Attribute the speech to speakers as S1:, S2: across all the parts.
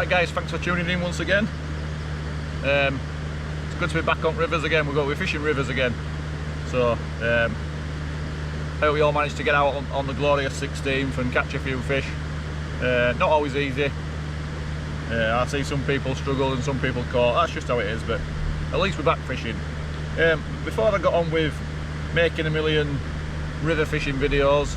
S1: Right guys, thanks for tuning in once again. It's good to be back on rivers again. We're fishing rivers again. So I hope we all managed to get out on the glorious 16th and catch a few fish. Not always easy. I see some people struggle and some people caught. That's just how it is, but at least we're back fishing. Before I got on with making a million river fishing videos,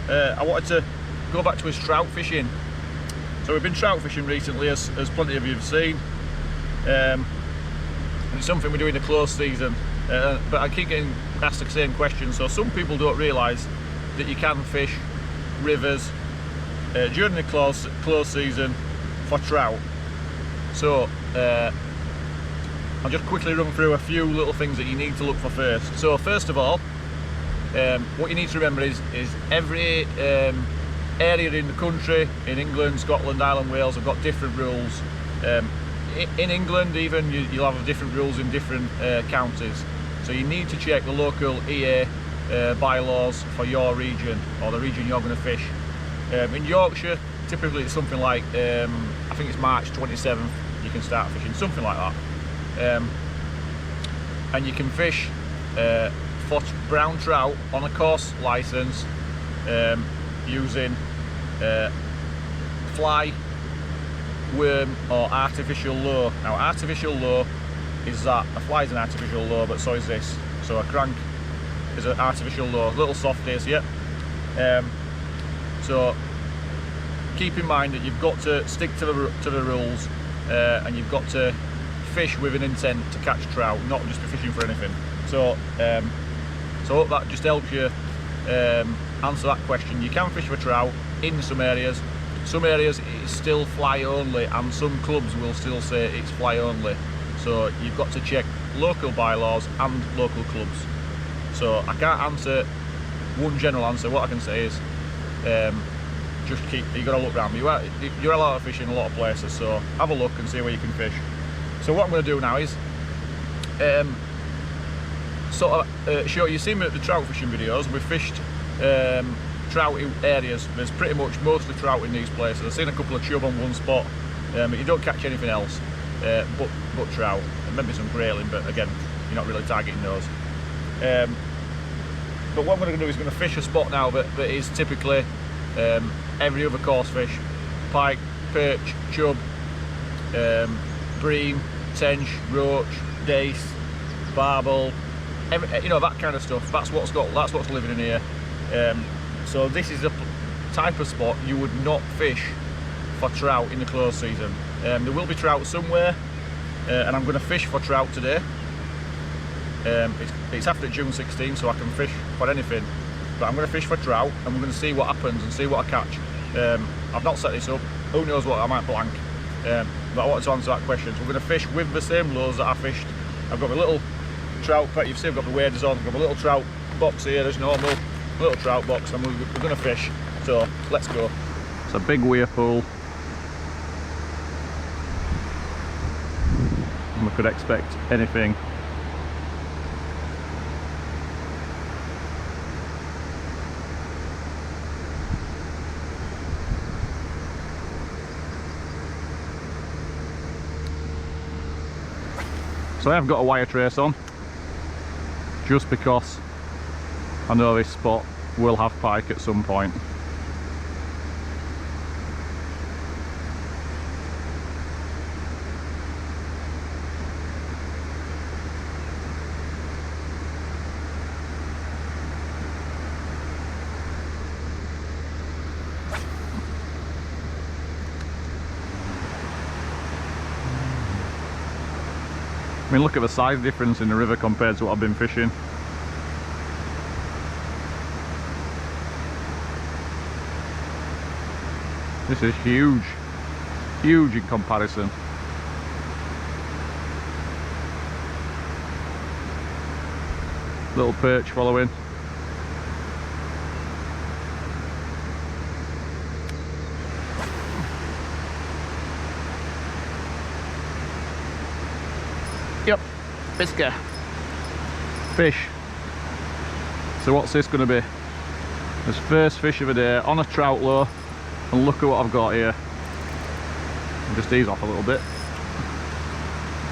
S1: I wanted to go back to his trout fishing. So we've been trout fishing recently, as plenty of you have seen, and it's something we do in the close season, but I keep getting asked the same question. So some people don't realise that you can fish rivers during the close season for trout. So I'll just quickly run through a few little things that you need to look for first. So first of all, what you need to remember is every area in the country, in England, Scotland, Ireland, Wales, have got different rules. In England even, you'll have different rules in different counties. So you need to check the local EA bylaws for your region, or the region you're going to fish. In Yorkshire, typically it's something like, I think it's March 27th, you can start fishing, something like that. And you can fish for brown trout on a course licence using fly, worm or artificial lure. Now artificial lure is that a fly is an artificial lure, but so is this. So a crank is an artificial lure, little softies, yeah. So keep in mind that you've got to stick to the rules, and you've got to fish with an intent to catch trout, not just be fishing for anything. So so I hope that just helps you answer that question. You can fish for trout in some areas. Some areas it's still fly only, and some clubs will still say it's fly only. So you've got to check local bylaws and local clubs. So I can't answer one general answer. What I can say is just you've got to look around. You're allowed to fish in a lot of places, so have a look and see where you can fish. So what I'm going to do now is show you. See me at the trout fishing videos. We've fished trout areas. There's pretty much mostly trout in these places. I've seen a couple of chub on one spot, but you don't catch anything else but trout, and maybe some grayling, but again you're not really targeting those. But what I'm going to do is going to fish a spot now that is typically every other coarse fish: pike, perch, chub, bream, tench, roach, dace, barbel, you know, that kind of stuff. That's what's living in here. So this is a type of spot you would not fish for trout in the close season. There will be trout somewhere, and I'm going to fish for trout today. It's after June 16, so I can fish for anything, but I'm going to fish for trout, and we're going to see what happens and see what I catch. I've not set this up, who knows what I might blank, but I wanted to answer that question. So we're going to fish with the same lures that I fished. I've got my little trout, you've seen I've got the waders on, I've got my little trout box here, there's normal little trout box, and we're going to fish. So let's go. It's a big weir pool, and we could expect anything. So I have got a wire trace on, just because I know this spot will have pike at some point. I mean, look at the size difference in the river compared to what I've been fishing. This is huge, huge in comparison. Little perch following. Yep, biscuit. Fish. So what's this going to be? This first fish of the day on a trout lure, and look at what I've got here. just ease off a little bit.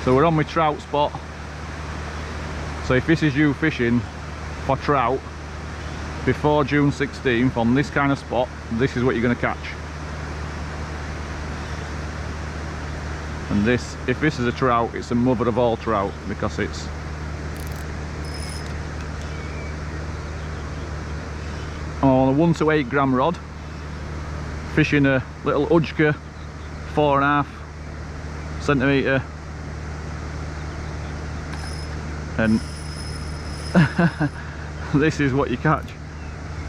S1: So we're on my trout spot. So if this is you fishing for trout before June 16th on this kind of spot, this is what you're going to catch. And this, if this is a trout, it's the mother of all trout, because it's on a 1 to 8 gram rod, fishing a little Udjka 4.5 centimetre, and this is what you catch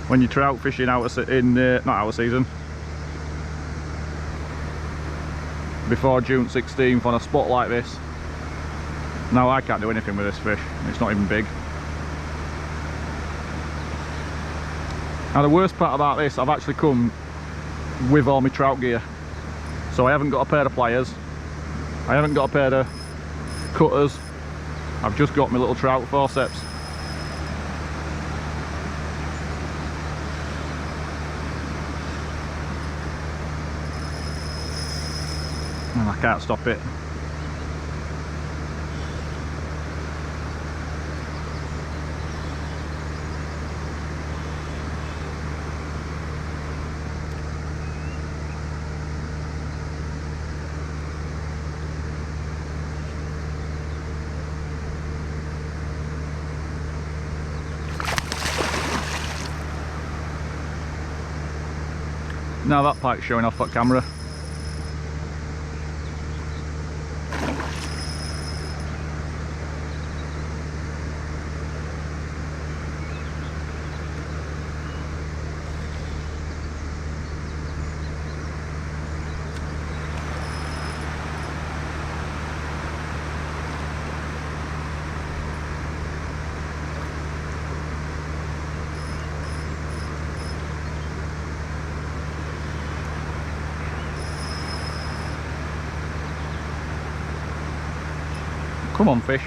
S1: when you're trout fishing not out of season, before June 16th on a spot like this. Now I can't do anything with this fish, it's not even big. Now the worst part about this, I've actually come with all my trout gear. So I haven't got a pair of pliers, I haven't got a pair of cutters, I've just got my little trout forceps. And I can't stop it. Now that pike's showing off that camera. Come on, fish.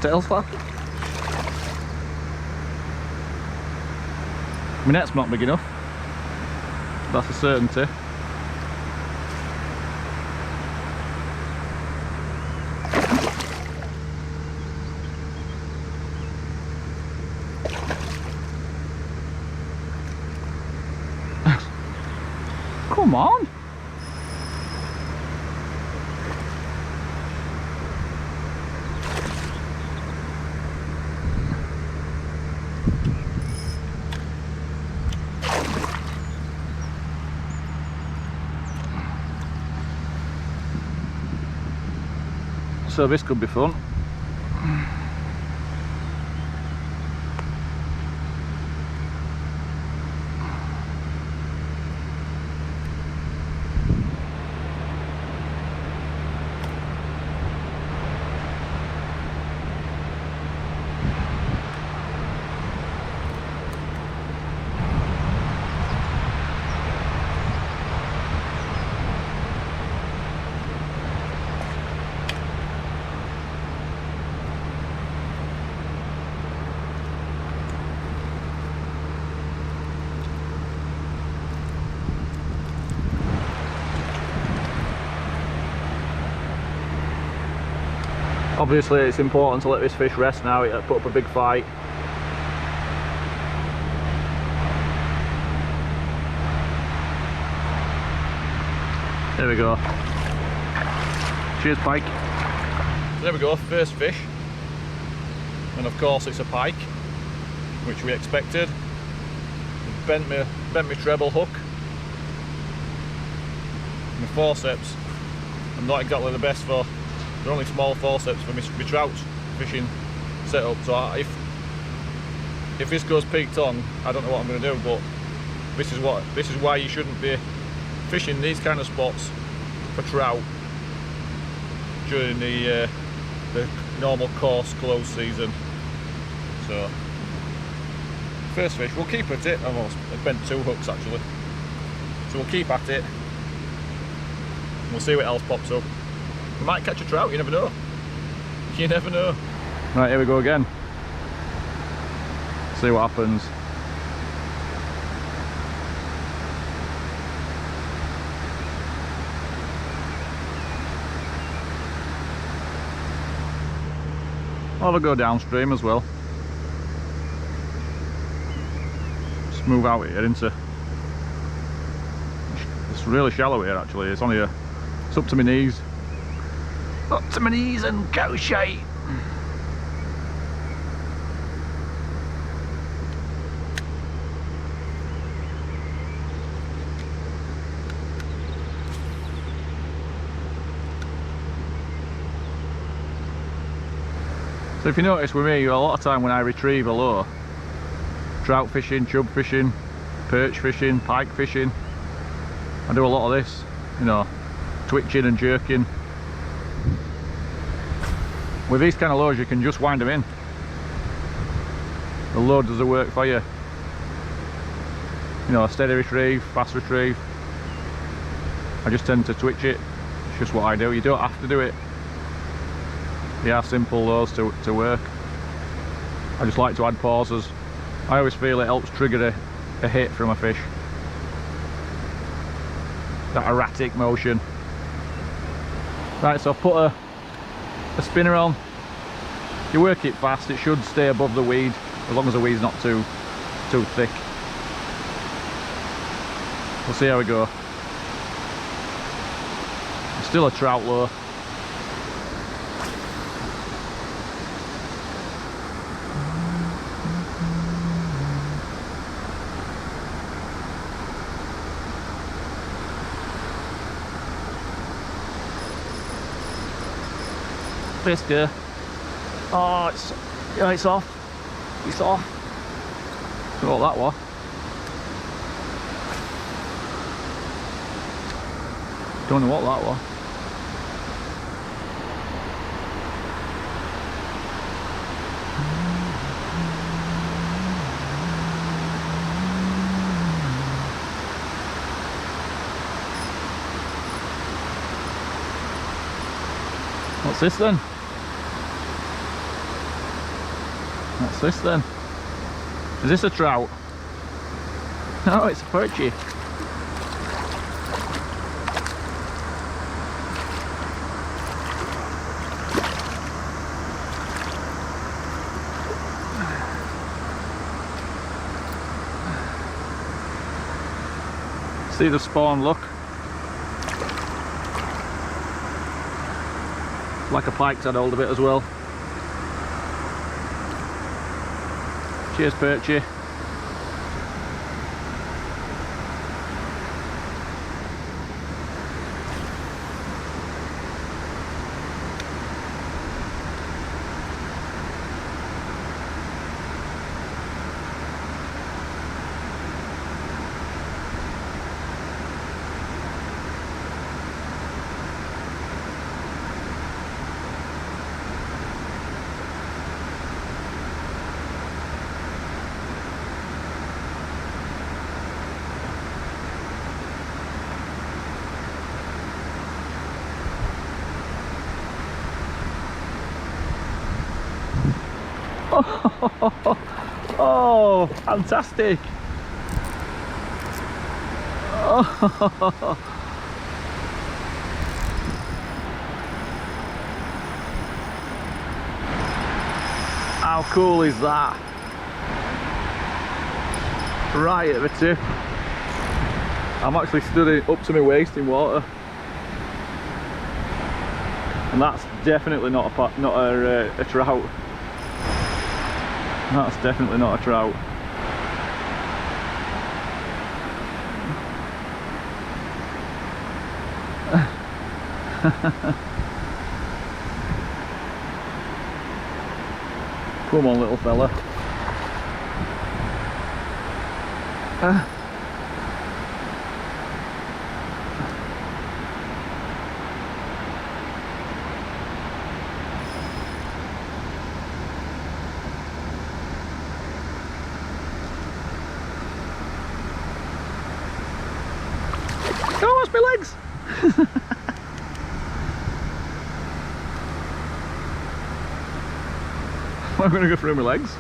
S1: Tail flap. My net's not big enough. That's a certainty. Come on. So this could be fun. Obviously it's important to let this fish rest now, it put up a big fight. There we go. Cheers, pike. There we go, first fish. And of course it's a pike, which we expected. Bent my treble hook. My forceps are not exactly the best for, they're only small forceps for my trout fishing setup. So if this goes peaked on, I don't know what I'm going to do, but this is why you shouldn't be fishing these kind of spots for trout during the normal course close season. So first fish, we'll keep at it. I've bent 2 hooks actually, so we'll keep at it. We'll see what else pops up. We might catch a trout, you never know. You never know. Right, here we go again. See what happens. I'll have a go downstream as well. Just move out here into... It's really shallow here actually, it's only it's up to my knees. Up to my knees and cow shite. So if you notice with me, a lot of time when I retrieve a lure, trout fishing, chub fishing, perch fishing, pike fishing, I do a lot of this, you know, twitching and jerking. With these kind of lures you can just wind them in. The lure does the work for you. You know, steady retrieve, fast retrieve. I just tend to twitch it, it's just what I do. You don't have to do it. They are simple lures to work. I just like to add pauses. I always feel it helps trigger a hit from a fish. That erratic motion. Right, so I've put a spinner on. You work it fast, it should stay above the weed, as long as the weed's not too thick. We'll see how we go. It's still a trout lure. Fisker. Oh, it's off. It's off. Don't know what that was. Don't know what that was. What's this then? What's this then? Is this a trout? No, it's a perchy. See the spawn look? Like a pike's had hold of it as well. Cheers, perchy. Oh, fantastic! Oh. How cool is that? Right at the tip. I'm actually stood up to my waist in water, and that's definitely not a trout. That's definitely not a trout. Come on, little fella. Oh, that's my legs! I'm going to go through my legs.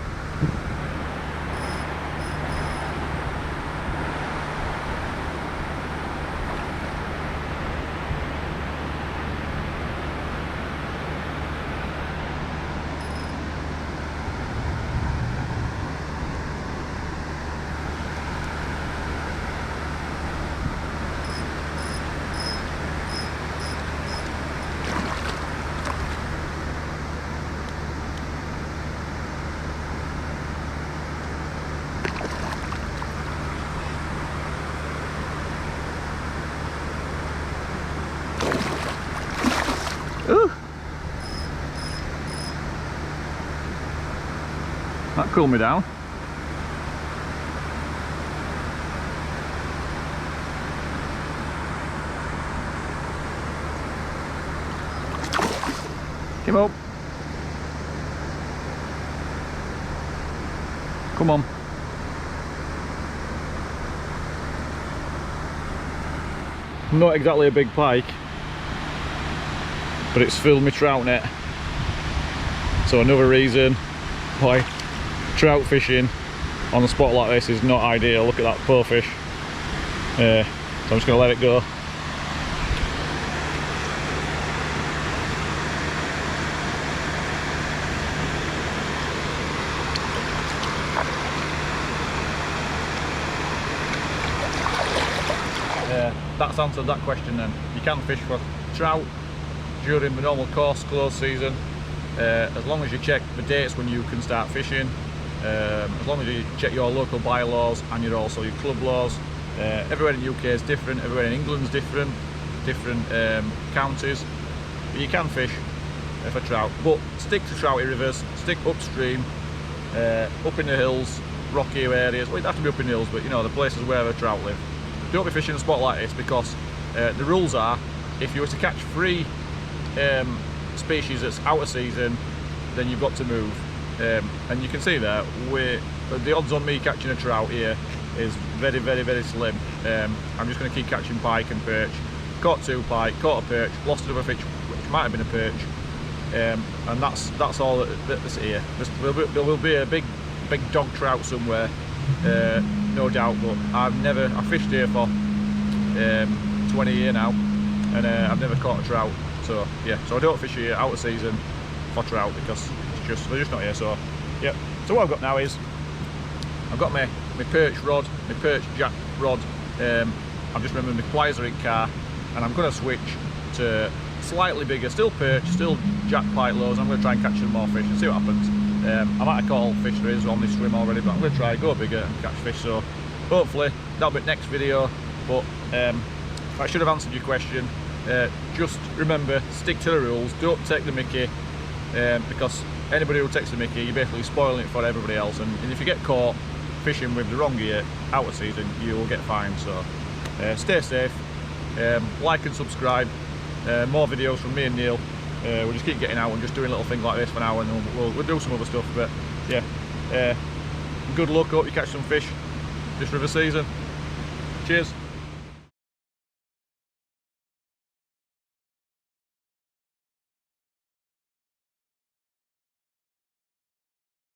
S1: That cooled me down. Come up. Come on. Not exactly a big pike, but it's filled my trout net. So another reason why trout fishing on a spot like this is not ideal. Look at that poor fish. So I'm just going to let it go. That's answered that question then. You can fish for trout during the normal course close season, as long as you check the dates when you can start fishing, as long as you check your local bylaws and your club laws. Everywhere in the UK is different, everywhere in England is different counties, but you can fish for trout. But stick to trouty rivers, stick upstream, up in the hills, rocky areas. Well, it doesn't have to be up in the hills, but you know, the places where the trout live. Don't be fishing a spot like this, because the rules are, if you were to catch 3 species that's out of season, then you've got to move. And you can see there, the odds on me catching a trout here is very, very, very slim. I'm just going to keep catching pike and perch. Caught 2 pike, caught a perch, lost another fish which might have been a perch, and that's all that's here. There will be a big dog trout somewhere, no doubt, but I fished here for 20 years now, and I've never caught a trout. So yeah, so I don't fish here out of season for trout, because they're just not here. So yeah, so what I've got now is I've got my perch rod, my perch jack rod. I've just remembered my pliers are in car, and I'm going to switch to slightly bigger, still perch, still jack pike loads. I'm going to try and catch some more fish and see what happens. I might have caught all the fish there is on this swim already, but I'm going to try go bigger and catch fish. So hopefully that'll be next video. But I should have answered your question. Just remember, stick to the rules, don't take the mickey, because anybody who takes the mickey, you're basically spoiling it for everybody else, and if you get caught fishing with the wrong gear out of season, you will get fined. So stay safe, like and subscribe. More videos from me and Neil. We'll just keep getting out and just doing little things like this for now, and we'll do some other stuff. But yeah, good luck, hope you catch some fish this river season. Cheers.